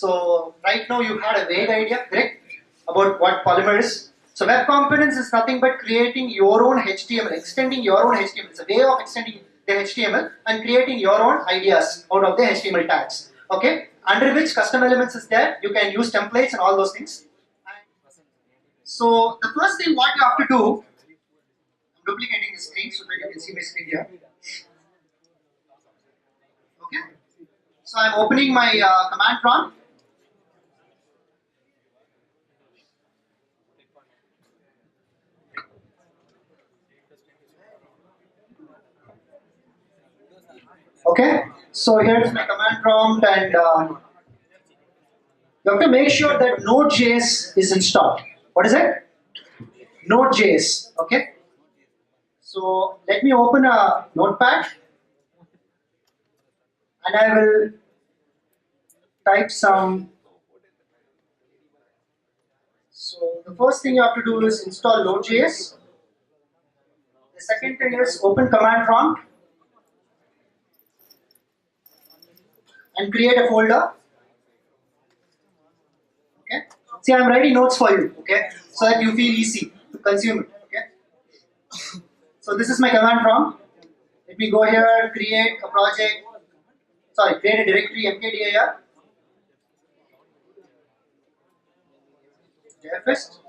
So right now you had a vague idea, correct, about what Polymer is. So web components is nothing but creating your own HTML, extending your own HTML. It's a way of extending the HTML and creating your own ideas out of the HTML tags. Okay, under which custom elements is there. You can use templates and all those things. So the first thing what you have to do, I'm duplicating the screen so that you can see my screen here. Okay, so I'm opening my command prompt. Okay, so here's my command prompt, and you have to make sure that Node.js is installed. What is it? Node.js. Okay. So let me open a notepad, and I will type some. So the first thing you have to do is install Node.js. The second thing is open command prompt and create a folder. Okay. See, I'm writing notes for you. Okay, so that you feel easy to consume it. Okay. So this is my command prompt. Let me go here, create a project. Sorry, create a directory mkdir. JFest.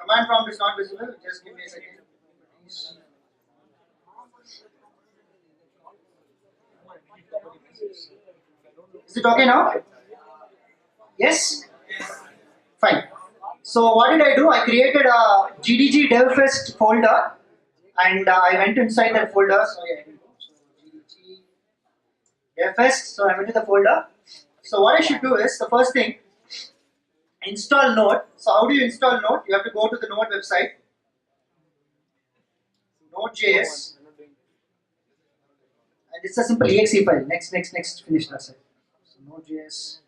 Command prompt is not visible. Just give me a second. Is it okay now? Yes? Fine. So what did I do? I created a GDG DevFest folder, and I went inside that folder. Sorry, I didn't go. So GDG DevFest. So I went to the folder. So what I should do is, the first thing, install Node. So how do you install Node? You have to go to the Node website, Node.js, and it's a simple exe file. Next, finish that side. So Node.js.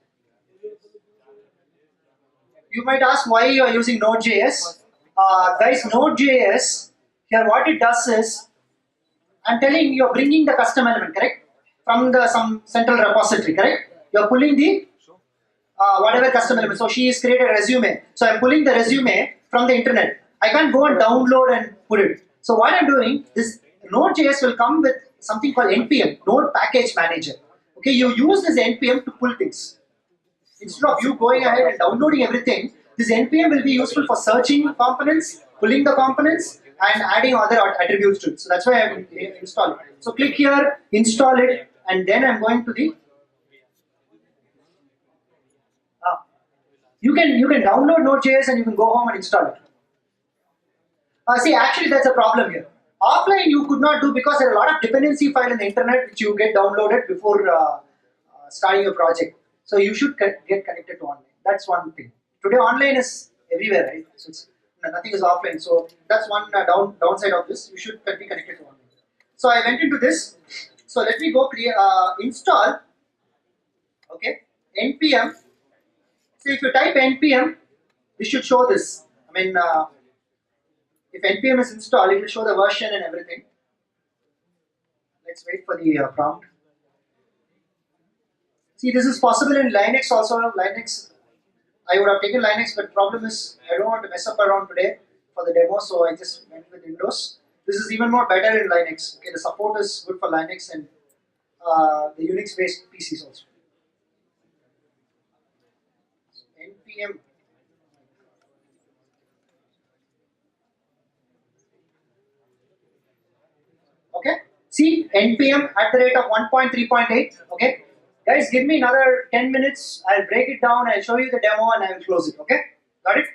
You might ask why you are using Node.js. Guys, Node.js, here what it does is, I'm telling you, are bringing the custom element, correct? From some central repository, correct? You are pulling the whatever custom element. So she has created a resume. So I'm pulling the resume from the internet. I can't go and download and put it. So what I'm doing, this Node.js will come with something called NPM, Node Package Manager. Okay, you use this NPM to pull things. Instead of you going ahead and downloading everything, this NPM will be useful for searching components, pulling the components, and adding other attributes to it. So that's why I'm installing it. So click here, install it, and then I'm going to the. You can download Node.js and you can go home and install it. See, actually that's a problem here. Offline you could not do because there are a lot of dependency file in the internet which you get downloaded before starting your project. So you should get connected to online. That's one thing. Today online is everywhere, right? So nothing is offline. So that's one downside of this. You should be connected to online. So I went into this. So let me go create install. Okay, npm. So if you type npm, this should show this. I mean, if npm is installed, it will show the version and everything. Let's wait for the prompt. See, this is possible in Linux also. Linux, I would have taken Linux, but problem is I don't want to mess up around today for the demo, so I just went with Windows. This is even more better in Linux. Okay, the support is good for Linux and the Unix-based PCs also. npm. Okay, see npm at the rate of 1.3.8. Okay, guys, give me another 10 minutes. I'll break it down. I'll show you the demo and I will close it. Okay, got it?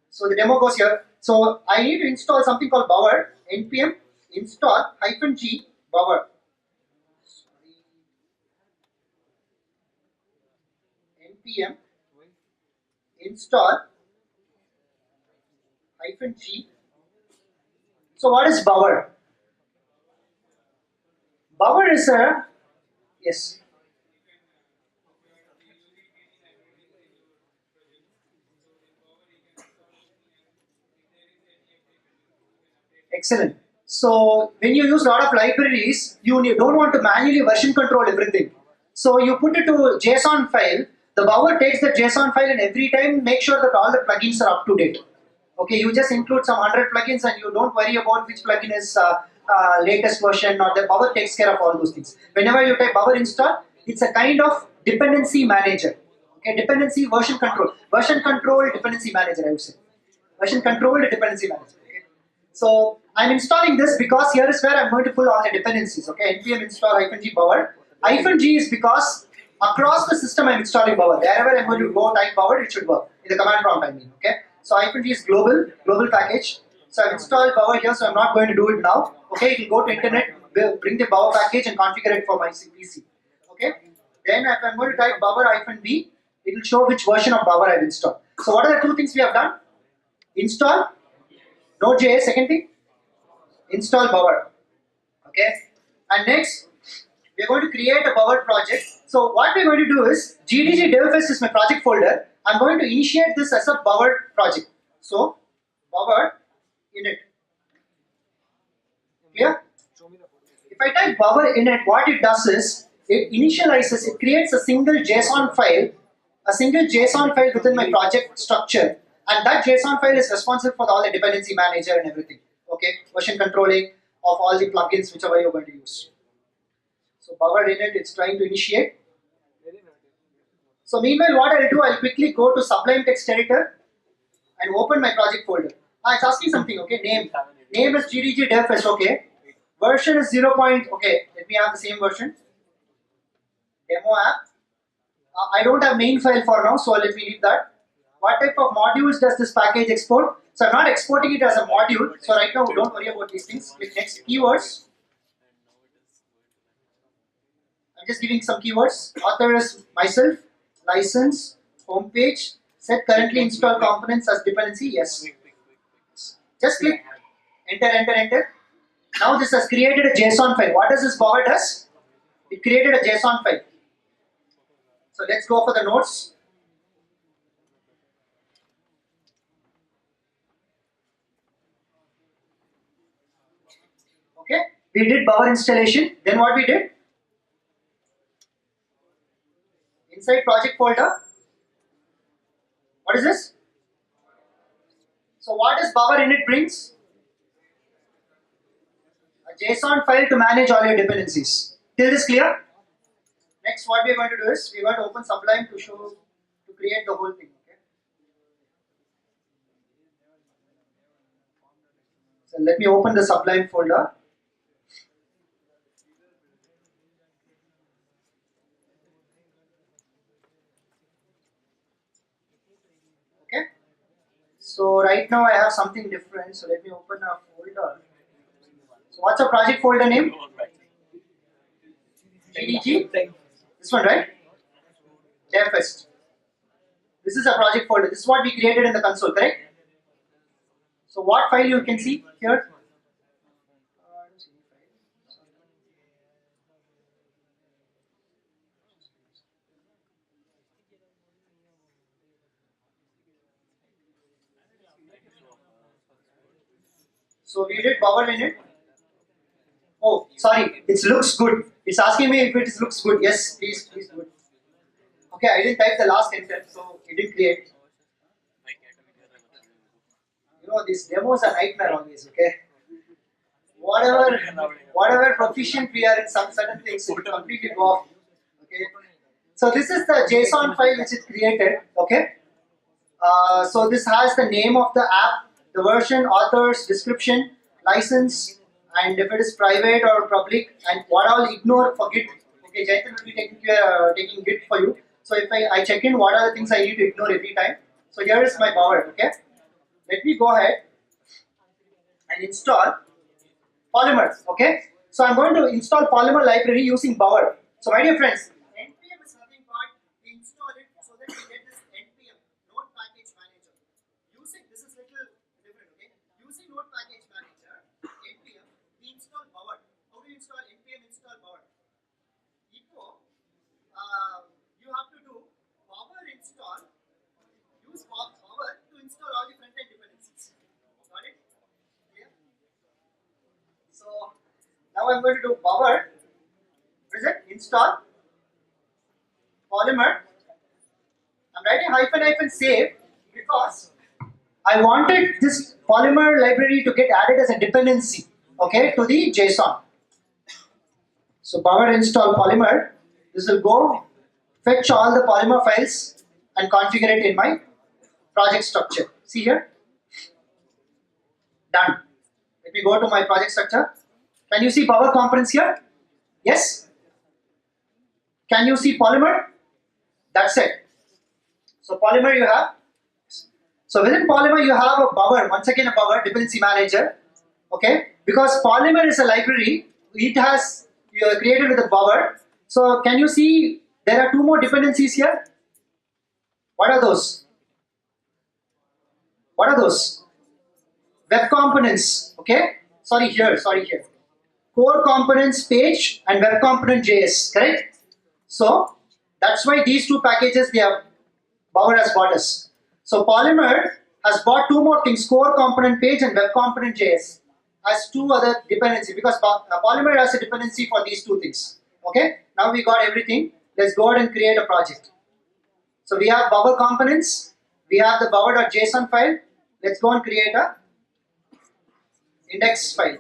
So the demo goes here. So I need to install something called Bower. npm install -g Bower. npm install -g. So what is Bower? Bower is a, yes. Excellent. So when you use a lot of libraries, you don't want to manually version control everything. So you put it to JSON file. The Bower takes the JSON file and every time make sure that all the plugins are up to date. Okay, you just include some 100 plugins and you don't worry about which plugin is latest version, or the Bower takes care of all those things. Whenever you type Bower install, it's a kind of dependency manager. Okay, dependency version control dependency manager, I would say. Version controlled dependency manager. Okay? So I'm installing this because here is where I'm going to pull all the dependencies. Okay, npm install -g Bower. -g is because across the system I'm installing Bower. Wherever I'm going to go type Bower, it should work in the command prompt. I mean, okay. So -g is global package. So I've installed Bower here, so I'm not going to do it now. Okay, it will go to internet, bring the Bower package and configure it for my PC. Okay. Then if I'm going to type Bower -b, it will show which version of Bower I've installed. So what are the two things we have done? Install Node.js, second thing, install Bower. Okay, and next we are going to create a Bower project. So what we're going to do is GDG DevFest is my project folder. I'm going to initiate this as a Bower project. So Bower init. Clear? If I type Bower init, what it does is it initializes, it creates a single JSON file within my project structure. And that JSON file is responsible for all the dependency manager and everything. Okay, version controlling of all the plugins, whichever you're going to use. So Bower init, it's trying to initiate. So meanwhile, what I'll do, I'll quickly go to Sublime Text Editor and open my project folder. It's asking something. Okay, name is GDG DevFest. Okay, version is 0. Okay, let me have the same version. Demo app. I don't have main file for now, so let me leave that. What type of modules does this package export? So I'm not exporting it as a module. So right now, don't worry about these things. Click next. Keywords. I'm just giving some keywords. Author is myself. License. Homepage. Set currently installed components as dependency. Yes. Just click. Enter. Now this has created a JSON file. What does this Bower does? It created a JSON file. So let's go for the notes. Okay, we did Bower installation. Then what we did? Inside project folder. What is this? So what does Bower init brings? A JSON file to manage all your dependencies. Till this clear? Next, what we are going to do is we are going to open Sublime to create the whole thing. Okay. So let me open the Sublime folder. Okay. So right now I have something different. So let me open a folder. So what's our project folder name? GDG. This one, right? DevFest. This is a project folder. This is what we created in the console, correct? So what file you can see here? So we did Bower init. Oh, sorry, it looks good. It's asking me if it looks good. Yes, please good. Okay, I didn't type the last enter, so it didn't create. You know, these demos are nightmare always. Okay, whatever proficient we are in some certain things, it will completely go off. Okay, so this is the JSON file which is created. Okay, so this has the name of the app, the version, authors, description, license, and if it is private or public, and what all ignore for Git. Okay, Jaitan will be taking Git for you. So if I check in, what are the things I need to ignore every time. So here is my Bower. Okay, let me go ahead and install Polymer. Okay, so I'm going to install Polymer library using Bower. So my dear friends, npm is nothing but we install it so that we get this npm node package manager. Using this is little different. Okay, using node package manager npm we install Bower. How do you install npm install Bower? Echo you have to do Bower install. Use Bower to install all the front end dependencies. Got it? Clear? So now I'm going to do Bower. What is it? Install Polymer. I'm writing hyphen save because I wanted this Polymer library to get added as a dependency, okay, to the JSON. So power install Polymer. This will go fetch all the Polymer files and configure it in my project structure. See here? Done. Let me go to my project structure. Can you see Power Components here? Yes? Can you see Polymer? That's it. So Polymer you have. So within Polymer you have a Bower, once again a Bower dependency manager. Okay? Because Polymer is a library, it has created with a Bower. So can you see there are two more dependencies here? What are those? What are those? Web components. Okay? Sorry here. Core components page and web component JS, correct? So that's why these two packages they have Bower has bought us. So Polymer has bought two more things, core component page and web component JS, as two other dependency because Polymer has a dependency for these two things. Okay, now we got everything. Let's go ahead and create a project. So we have Bower components, we have the bower.json file. Let's go and create a index file.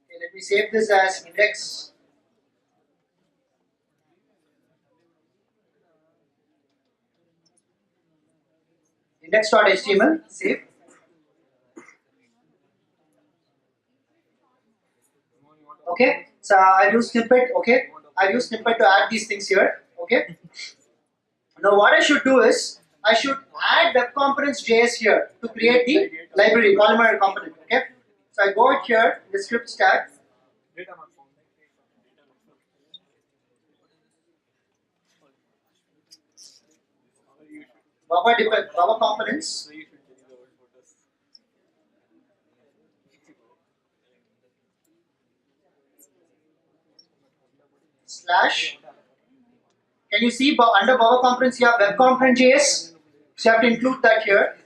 Okay, let me save this as index. Index.html, save. Okay, so I've used snippet. Okay, I've used snippet to add these things here. Okay, now what I should do is I should add web components JS here to create the library Polymer component. Okay, so I go out here in the script stack. Bower components. Slash. Can you see under Bower components you have web component JS? So you have to include that here.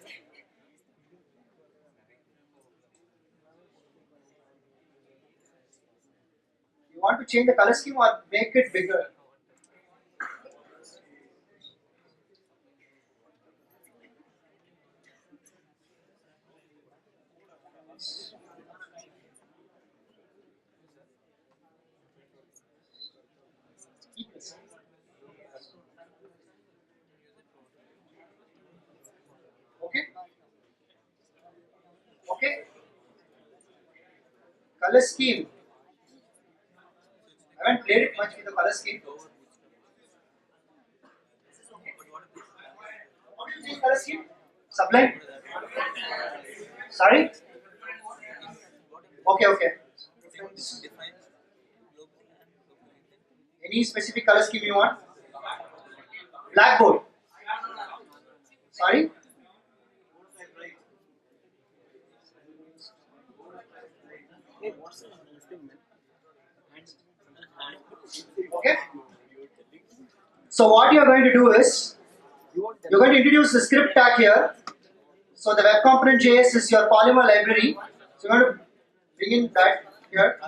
You want to change the color scheme or make it bigger? Okay. Okay. Color scheme. I haven't played it much with the color scheme. What do you think color scheme? Sublime? Sorry? Okay. Any specific color scheme you want? Blackboard. Sorry? Okay. So what you are going to do is you're going to introduce the script tag here. So the web component JS is your Polymer library. So you're going to bring in that here.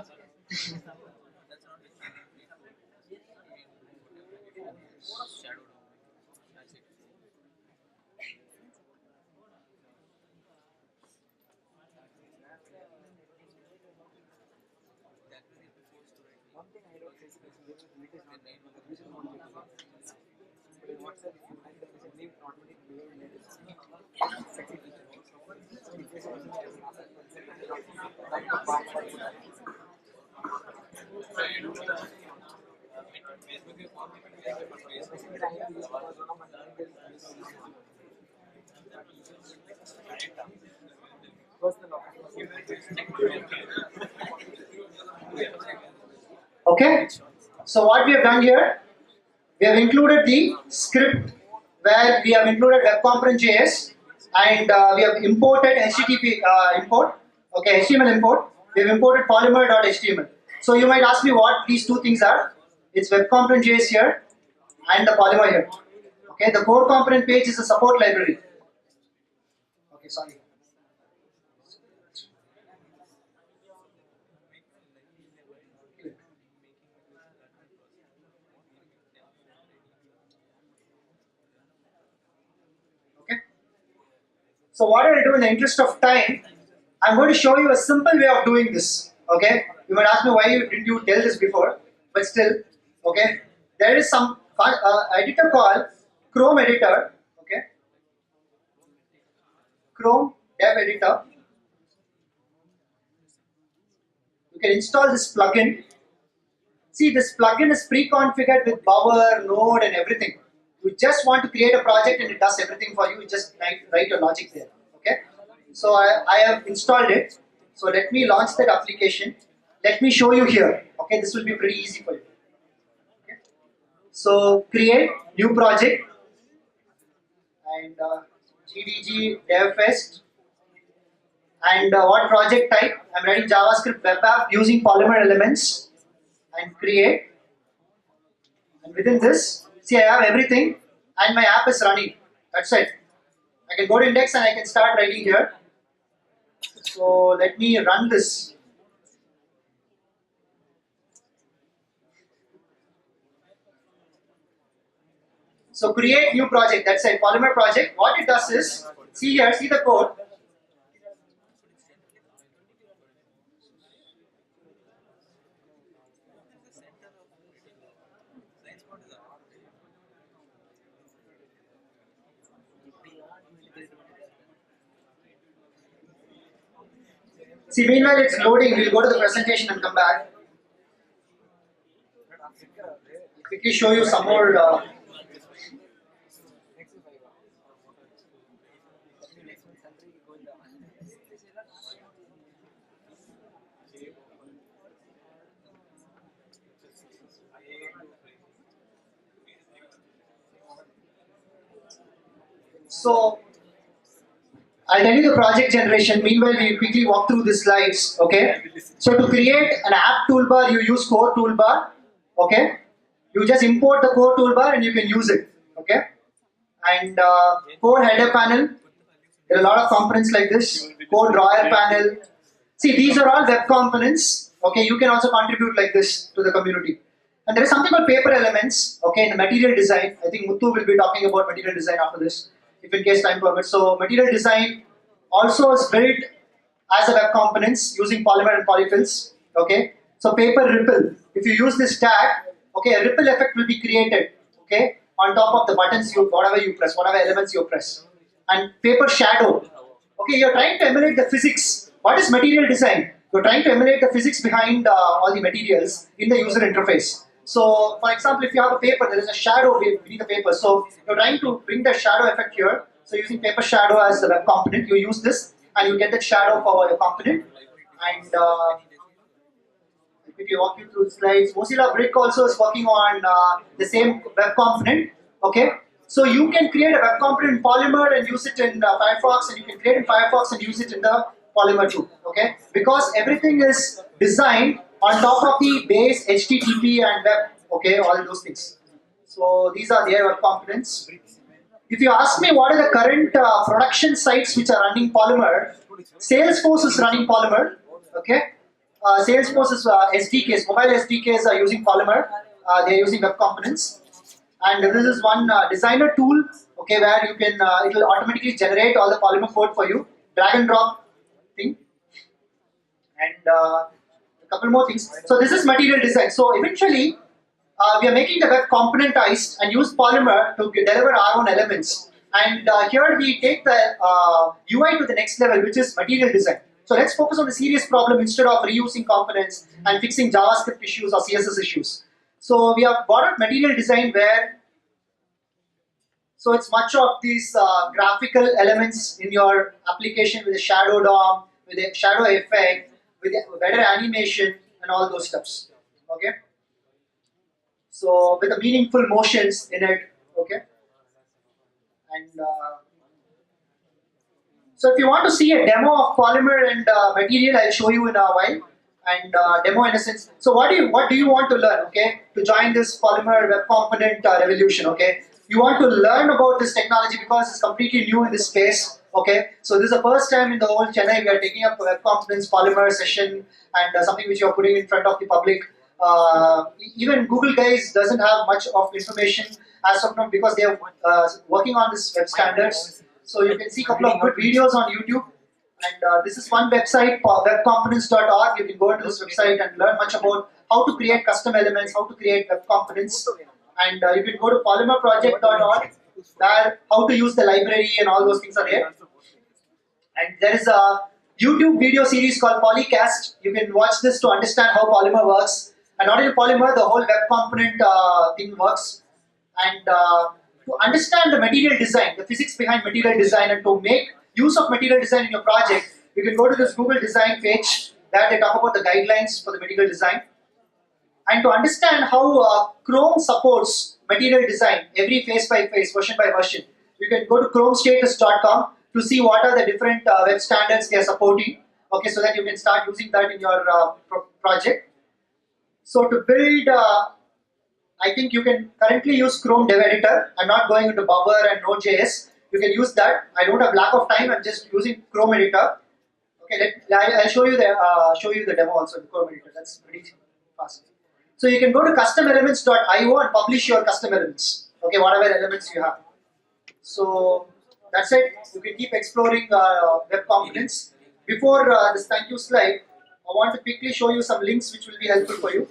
Okay. So what we have done here, we have included the script where we have included web component JS and we have imported HTTP import. Okay, HTML import. We have imported polymer.html. So you might ask me what these two things are. It's web component JS here and the Polymer here. Okay, the core component page is a support library. Okay, sorry. So what I'll do in the interest of time, I'm going to show you a simple way of doing this. Okay, you might ask me why didn't you tell this before, but still, okay, there is some editor called Chrome editor. Okay, Chrome Dev Editor. You can install this plugin. See, this plugin is pre-configured with Bower, Node, and everything. You just want to create a project and it does everything for you. You just write your logic there. Okay. So I have installed it. So let me launch that application. Let me show you here. Okay, this will be pretty easy for you. Okay. So create new project and GDG DevFest. And what project type? I'm writing JavaScript web app using Polymer elements and create. And within this, see, I have everything and my app is running. That's it. I can go to index and I can start writing here. So let me run this. So create new project. That's it. Polymer project. What it does is, see here, see the code. See, meanwhile it's loading. We'll go to the presentation and come back. I'll quickly show you some more. So I'll tell you the project generation. Meanwhile, we quickly walk through the slides. Okay. So to create an app toolbar, you use core toolbar. Okay. You just import the core toolbar and you can use it. Okay. And core header panel. There are a lot of components like this. Core drawer panel. See, these are all web components. Okay. You can also contribute like this to the community. And there is something called paper elements. Okay. In the material design, I think Muthu will be talking about material design after this, if in case time permits. So material design also is built as a web components using Polymer and polyfills. Okay. So paper ripple. If you use this tag, okay, a ripple effect will be created. Okay, on top of the buttons whatever you press, whatever elements you press. And paper shadow. Okay, you're trying to emulate the physics. What is material design? You're trying to emulate the physics behind all the materials in the user interface. So, for example, if you have a paper, there is a shadow beneath the paper. So, you're trying to bring the shadow effect here. So, using paper shadow as the web component, you use this and you get that shadow for your component. And if you walk you through the slides, Mozilla Brick also is working on the same web component. Okay, so you can create a web component in Polymer and use it in Firefox, and you can create in Firefox and use it in the Polymer too. Okay, because everything is designed on top of the base HTTP and web. Okay, all those things. So these are their web components. If you ask me what are the current production sites which are running Polymer, Salesforce is running Polymer. Okay, Salesforce is SDKs, mobile SDKs are using Polymer. They are using web components. And this is one designer tool. Okay, where you can it will automatically generate all the Polymer code for you. Drag and drop thing. And a couple more things. So this is material design. So eventually, we are making the web componentized and use Polymer to deliver our own elements. And here we take the UI to the next level, which is material design. So let's focus on the serious problem instead of reusing components and fixing JavaScript issues or CSS issues. So we have brought up material design where, so it's much of these graphical elements in your application with a shadow DOM, with a shadow effect, with a better animation and all those stuffs. Okay. So with the meaningful motions in it. Okay. And so if you want to see a demo of Polymer and material, I'll show you in a while. And demo in a sense. So what do you want to learn? Okay, to join this Polymer web component revolution. Okay, you want to learn about this technology because it's completely new in this space. Okay, so this is the first time in the whole Chennai we are taking up a web components Polymer session and something which you are putting in front of the public. Even Google guys doesn't have much of information as of now because they are working on this web standards. So you can see a couple of good videos on YouTube. And this is one website, webcomponents.org. You can go into this website and learn much about how to create custom elements, how to create web components. And you can go to polymerproject.org, where how to use the library and all those things are there. And there is a YouTube video series called Polycast. You can watch this to understand how Polymer works. And not only Polymer, the whole web component thing works. And to understand the material design, the physics behind material design, and to make use of material design in your project, you can go to this Google design page where they talk about the guidelines for the material design. And to understand how Chrome supports material design every phase by phase, version by version, you can go to chromestatus.com to see what are the different web standards they are supporting, okay, so that you can start using that in your project. So to build, I think you can currently use Chrome Dev Editor. I'm not going into Bower and Node.js. You can use that. I don't have lack of time. I'm just using Chrome Editor. Okay, I'll show you the demo also in Chrome Editor. That's pretty fast. So you can go to customelements.io and publish your custom elements. Okay, whatever elements you have. So that's it. You can keep exploring web components. Before this thank you slide, I want to quickly show you some links which will be helpful for you.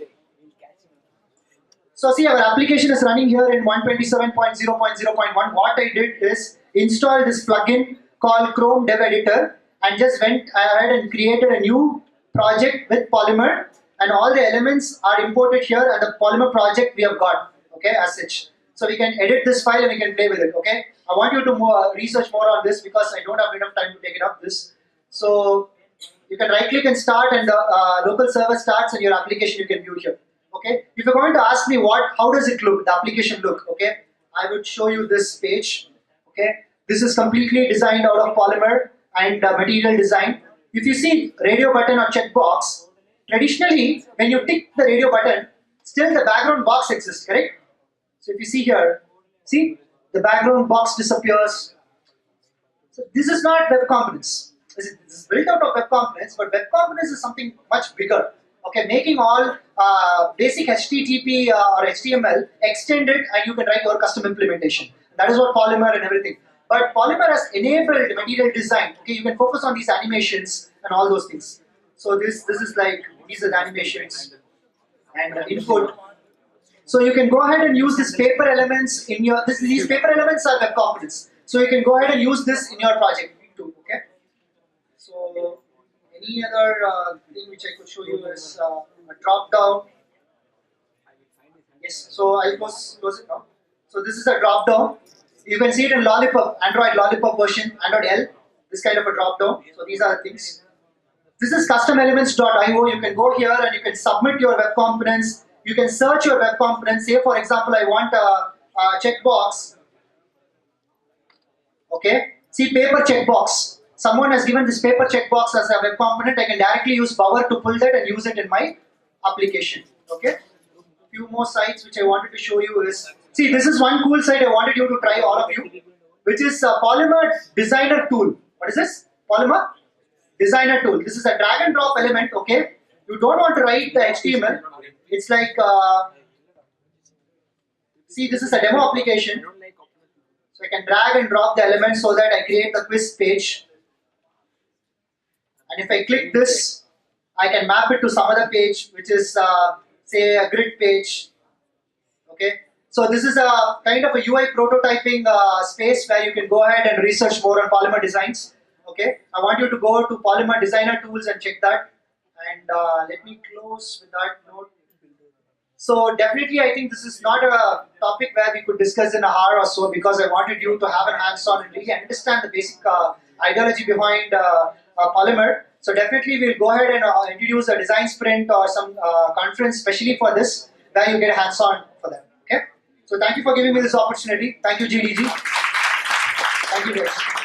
So see, our application is running here in 127.0.0.1. What I did is install this plugin called Chrome Dev Editor and just went ahead and created a new project with Polymer, and all the elements are imported here, and the Polymer project we have got, okay, as such. So we can edit this file and we can play with it, okay. I want you to research more on this because I don't have enough time to take it up this. So you can right click and start, and the local server starts and your application you can view here. Okay, if you're going to ask me how does it look, the application look, okay, I would show you this page. Okay, this is completely designed out of Polymer and material design. If you see radio button or checkbox, traditionally when you tick the radio button, still the background box exists, correct? So if you see here, see the background box disappears. So this is not web components. This is built out of web components, but web components is something much bigger. Okay, making all basic HTTP or HTML extended, and you can write your custom implementation. That is what Polymer and everything. But Polymer has enabled material design. Okay, you can focus on these animations and all those things. So this is like, these are the animations and input. So you can go ahead and use these paper elements in your, these paper elements are web components. So you can go ahead and use this in your project too, okay? So any other thing which I could show you is a drop down. Yes, so I'll close it now. So this is a drop down. You can see it in Lollipop, Android Lollipop version, Android L, this kind of a drop down. So these are the things. This is customelements.io. You can go here and you can submit your web components. You can search your web components. Say for example, I want a checkbox. Okay, see paper checkbox. Someone has given this paper checkbox as a web component. I can directly use Bower to pull that and use it in my application. Okay. Few more sites which I wanted to show you is, see, this is one cool site I wanted you to try, all of you, which is Polymer Designer Tool. What is this? Polymer Designer Tool. This is a drag and drop element. Okay. You don't want to write the HTML. It's like, see, this is a demo application. So I can drag and drop the elements so that I create the quiz page. And if I click this, I can map it to some other page, which is say a grid page. Okay, so this is a kind of a UI prototyping space where you can go ahead and research more on Polymer designs. Okay, I want you to go to Polymer Designer Tools and check that. And let me close with that note. So definitely, I think this is not a topic where we could discuss in an hour or so, because I wanted you to have a hands-on and really understand the basic ideology behind Polymer. So definitely we'll go ahead and introduce a design sprint or some conference specially for this, where you get a hands-on for that. Okay. So thank you for giving me this opportunity. Thank you, GDG. Thank you guys.